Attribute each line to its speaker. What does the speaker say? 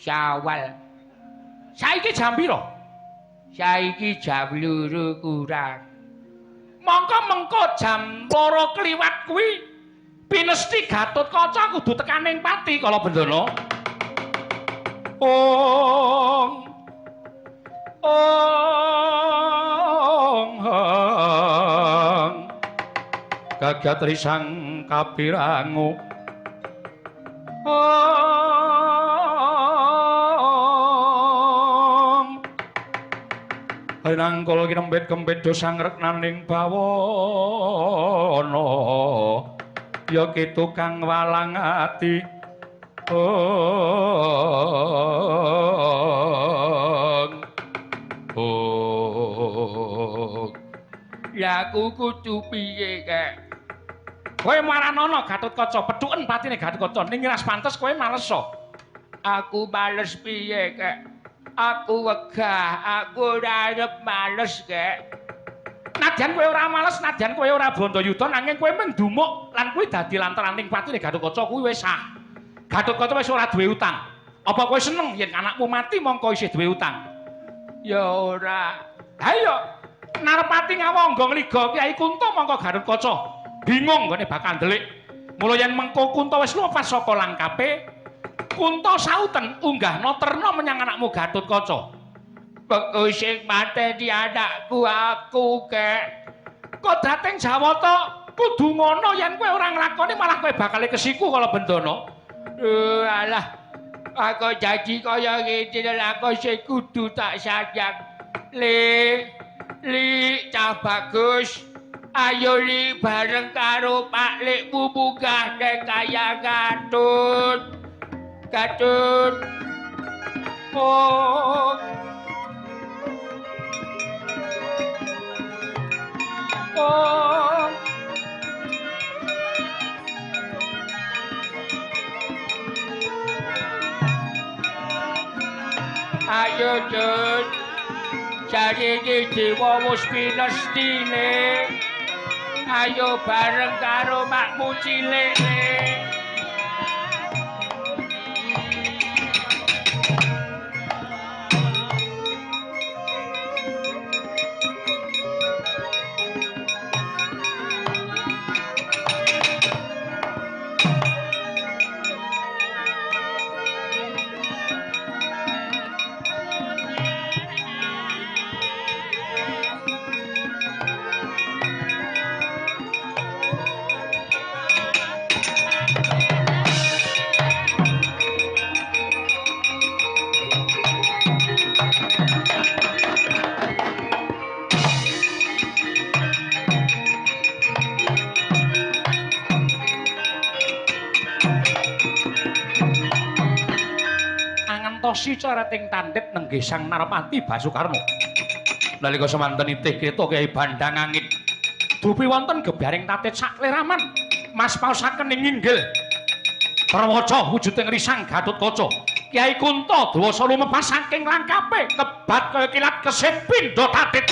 Speaker 1: Syawal. Saiki jam pira? Saiki jam 2 kurang. Mongko jam 2 kliwat kuwi pinesti Gatotkaca kudu tekan ning pati kala Bendana. Ong Gagat risang kapirangu Nangkul kinempit-kempit dosang reknaning bawana ya kitu kang walang ati ya aku kudu piye kek kowe maranono Gatotkaca pethuken patine Gatotkaca ning ras pantes kowe males so aku males piye kek aku wegah aku ora arep males kek nadyan kowe ora males nadyan kowe ora Brandayuda nanging kowe mendumuk lan kuwi dadi lantaraning patine Gatotkaca kuwi wis sah Gatotkaca wis ora duwe utang apa kowe seneng yen anakmu mati mongko isih duwe utang ya ora ayo Narpati ngawangga ngliga Kyai Kunto mongko Gatotkaca bingung gone bakal ndelik mula yen mengko Kunto wis lepas saka langkape Kunto sauten unggahna terna menyang anakmu Gatotkaca kok sing mateni anakku aku kek kodrating Jawata kudu ngono yen kowe ora nglakoni malah kowe bakal kesiku kala Bendana alah aku janji kaya ngene aku sing kudu tak sayang Li cah bagus ayo li bareng karo Pak Likmu munggah ning kaya Gatut ayo Dut jarine dewa wis pinestine ayo bareng karo makmu cilik ngantosi carating tandhit nenggih Sang Narpati Basukarna nalika semanten itih kreta Kyai Bandang Angin dupi wonten gebyaring tatit sakleraman mas paosaken ing inggil prawaca wujuding risang Gatotkaca Kyai Kunto dewasa lumepas saking langkape kebat kaya kilat kesih pindha tatit